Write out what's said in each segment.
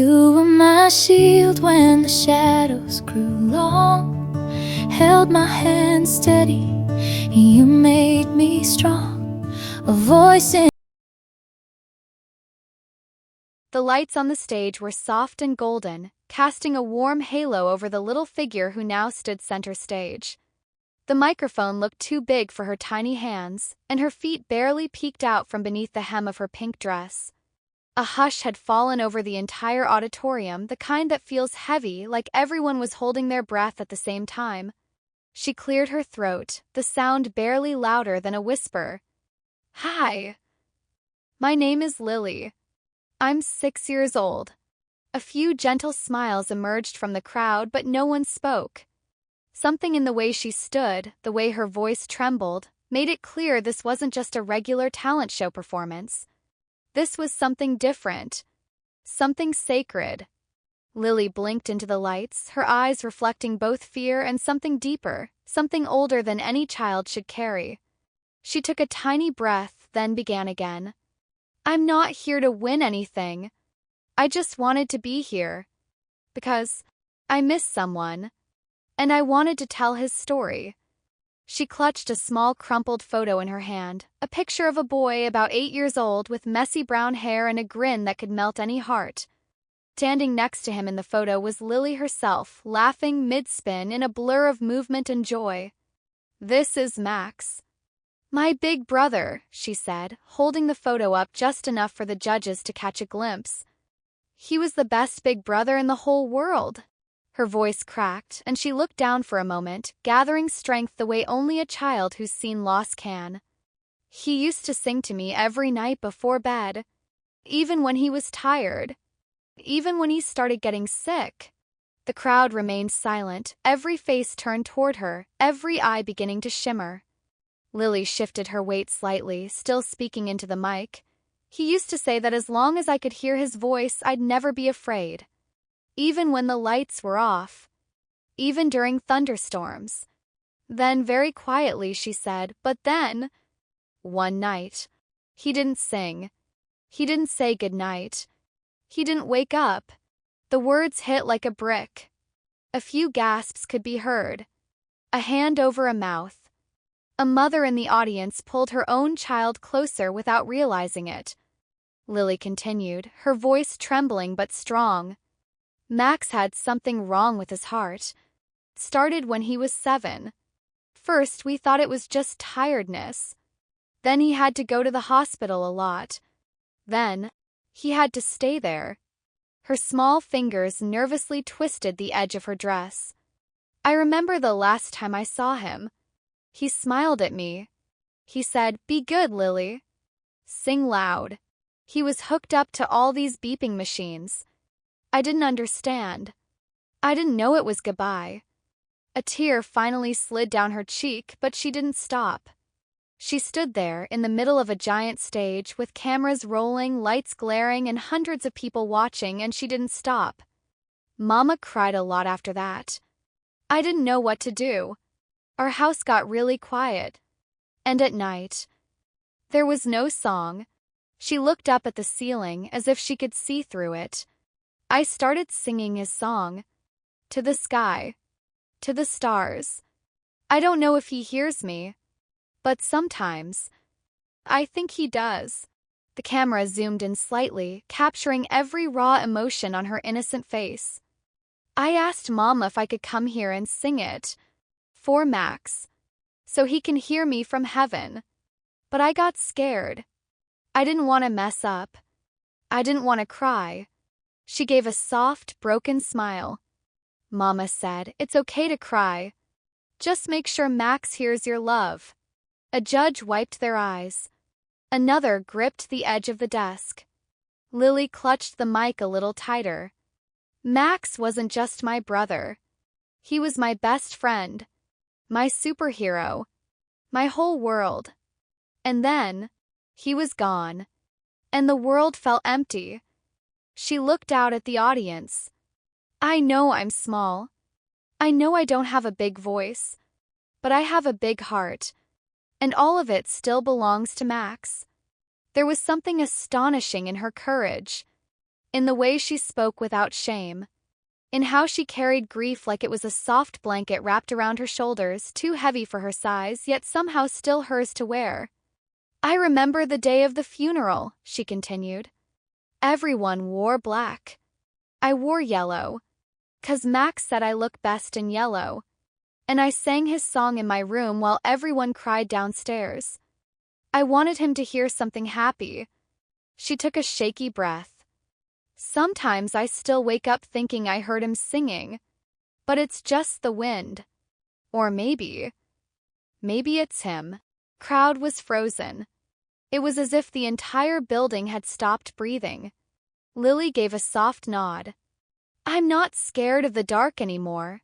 You were my shield when the shadows grew long, held my hand steady, you made me strong, a voice in. The lights on the stage were soft and golden, casting a warm halo over the little figure who now stood center stage. The microphone looked too big for her tiny hands, and her feet barely peeked out from beneath the hem of her pink dress. A hush had fallen over the entire auditorium, the kind that feels heavy, like everyone was holding their breath at the same time. She cleared her throat, the sound barely louder than a whisper. "Hi. My name is Lily. I'm 6 years old." A few gentle smiles emerged from the crowd, but no one spoke. Something in the way she stood, the way her voice trembled, made it clear this wasn't just a regular talent show performance. This was something different, something sacred. Lily blinked into the lights, her eyes reflecting both fear and something deeper, something older than any child should carry. She took a tiny breath, then began again. "I'm not here to win anything. I just wanted to be here. Because I miss someone. And I wanted to tell his story." She clutched a small crumpled photo in her hand, a picture of a boy about 8 years old with messy brown hair and a grin that could melt any heart. Standing next to him in the photo was Lily herself, laughing mid-spin in a blur of movement and joy. "This is Max. My big brother," she said, holding the photo up just enough for the judges to catch a glimpse. "He was the best big brother in the whole world." Her voice cracked, and she looked down for a moment, gathering strength the way only a child who's seen loss can. "He used to sing to me every night before bed. Even when he was tired. Even when he started getting sick." The crowd remained silent, every face turned toward her, every eye beginning to shimmer. Lily shifted her weight slightly, still speaking into the mic. "He used to say that as long as I could hear his voice, I'd never be afraid. Even when the lights were off. Even during thunderstorms." Then, very quietly, she said, "But then, one night, he didn't sing. He didn't say goodnight. He didn't wake up." The words hit like a brick. A few gasps could be heard. A hand over a mouth. A mother in the audience pulled her own child closer without realizing it. Lily continued, her voice trembling but strong. "Max had something wrong with his heart. It started when he was 7. First, we thought it was just tiredness. Then he had to go to the hospital a lot. Then, he had to stay there." Her small fingers nervously twisted the edge of her dress. "I remember the last time I saw him. He smiled at me. He said, 'Be good, Lily. Sing loud.' He was hooked up to all these beeping machines. I didn't understand. I didn't know it was goodbye." A tear finally slid down her cheek, but she didn't stop. She stood there, in the middle of a giant stage, with cameras rolling, lights glaring, and hundreds of people watching, and she didn't stop. Mama cried a lot after that. I didn't know what to do. Our house got really quiet. And at night, there was no song. She looked up at the ceiling as if she could see through it. I started singing his song. To the sky. To the stars. I don't know if he hears me. But sometimes, I think he does." The camera zoomed in slightly, capturing every raw emotion on her innocent face. "I asked Mama if I could come here and sing it. For Max. So he can hear me from heaven. But I got scared. I didn't want to mess up. I didn't want to cry." She gave a soft, broken smile. "Mama said, it's okay to cry. Just make sure Max hears your love." A judge wiped their eyes. Another gripped the edge of the desk. Lily clutched the mic a little tighter. "Max wasn't just my brother. He was my best friend. My superhero. My whole world. And then, he was gone. And the world felt empty." She looked out at the audience. "I know I'm small. I know I don't have a big voice. But I have a big heart. And all of it still belongs to Max." There was something astonishing in her courage. in the way she spoke without shame, in how she carried grief like it was a soft blanket wrapped around her shoulders, too heavy for her size, yet somehow still hers to wear. "I remember the day of the funeral," she continued. "Everyone wore black. I wore yellow, 'cause Max said I look best in yellow. And I sang his song in my room while everyone cried downstairs. I wanted him to hear something happy." She took a shaky breath. "Sometimes I still wake up thinking I heard him singing, but it's just the wind. Or maybe it's him." Crowd was frozen. It was as if the entire building had stopped breathing. Lily gave a soft nod. "I'm not scared of the dark anymore,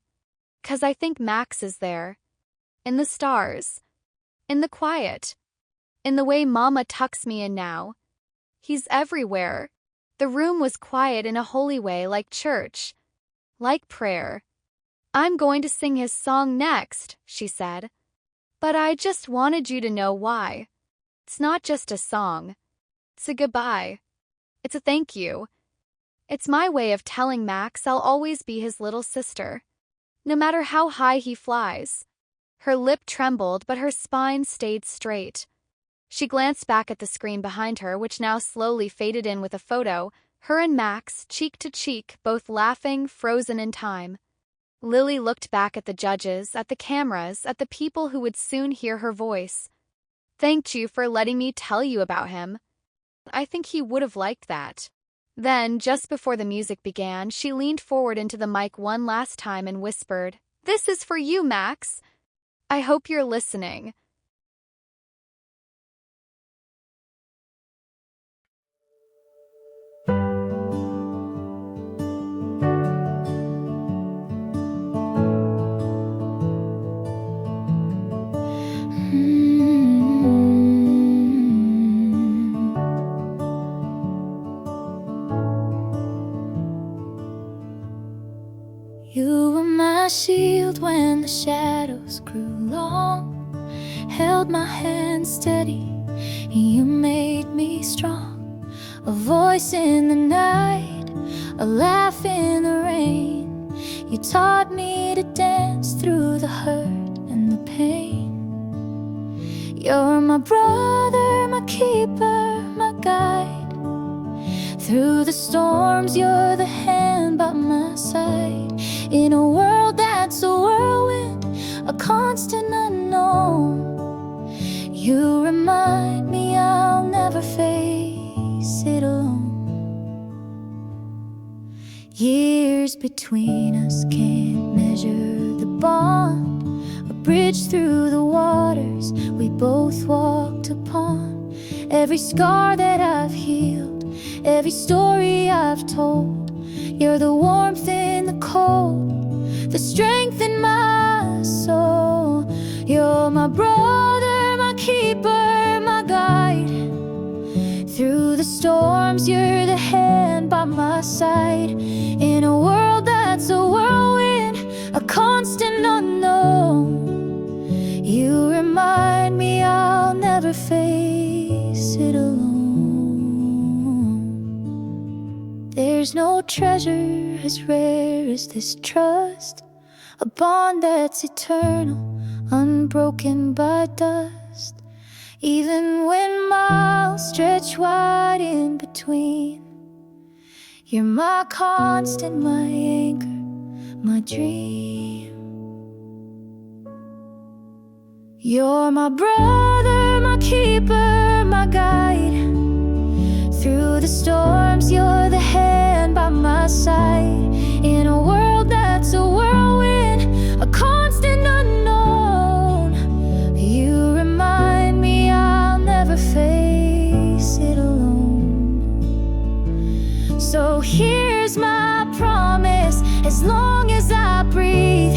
'cause I think Max is there. In the stars. In the quiet. In the way Mama tucks me in now. He's everywhere." The room was quiet in a holy way, like church. Like prayer. "I'm going to sing his song next," she said. "But I just wanted you to know why. It's not just a song. It's a goodbye. It's a thank you. It's my way of telling Max I'll always be his little sister, no matter how high he flies." Her lip trembled, but her spine stayed straight. She glanced back at the screen behind her, which now slowly faded in with a photo, her and Max, cheek to cheek, both laughing, frozen in time. Lily looked back at the judges, at the cameras, at the people who would soon hear her voice. "Thanked you for letting me tell you about him. I think he would have liked that." Then, just before the music began, she leaned forward into the mic one last time and whispered, "This is for you, Max. I hope you're listening." You were my shield when the shadows grew long, held my hand steady, you made me strong. A voice in the night, a laugh in the rain. You taught me to dance through the hurt and the pain. You're my brother, my keeper, my guide. Through the storms, you're the hand by my side. In a world that's a whirlwind, a constant unknown, you remind me I'll never face it alone. Years between us can't measure the bond, a bridge through the waters we both walked upon. Every scar that I've healed, every story I've told, you're the warmth in the cold, the strength in my soul. You're my brother, my keeper, my guide. Through the storms, you're the hand by my side. In a world that's a whirlwind, a constant unknown, you remind me I'll never face it alone. There's no treasure as rare as this trust, a bond that's eternal, unbroken by dust. Even when miles stretch wide in between, you're my constant, my anchor, my dream. You're my brother, my keeper, my guide. Through the storms, you're the hand by my side. In a world that's a whirlwind, a constant unknown, you remind me I'll never face it alone. So here's my promise, as long as I breathe,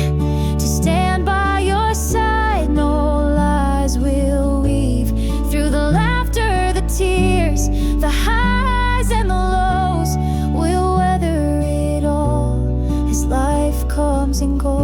to stand by your side. No lies will weave. Through the laughter, the tears, the highs and the lows, we'll weather it all as life comes and goes.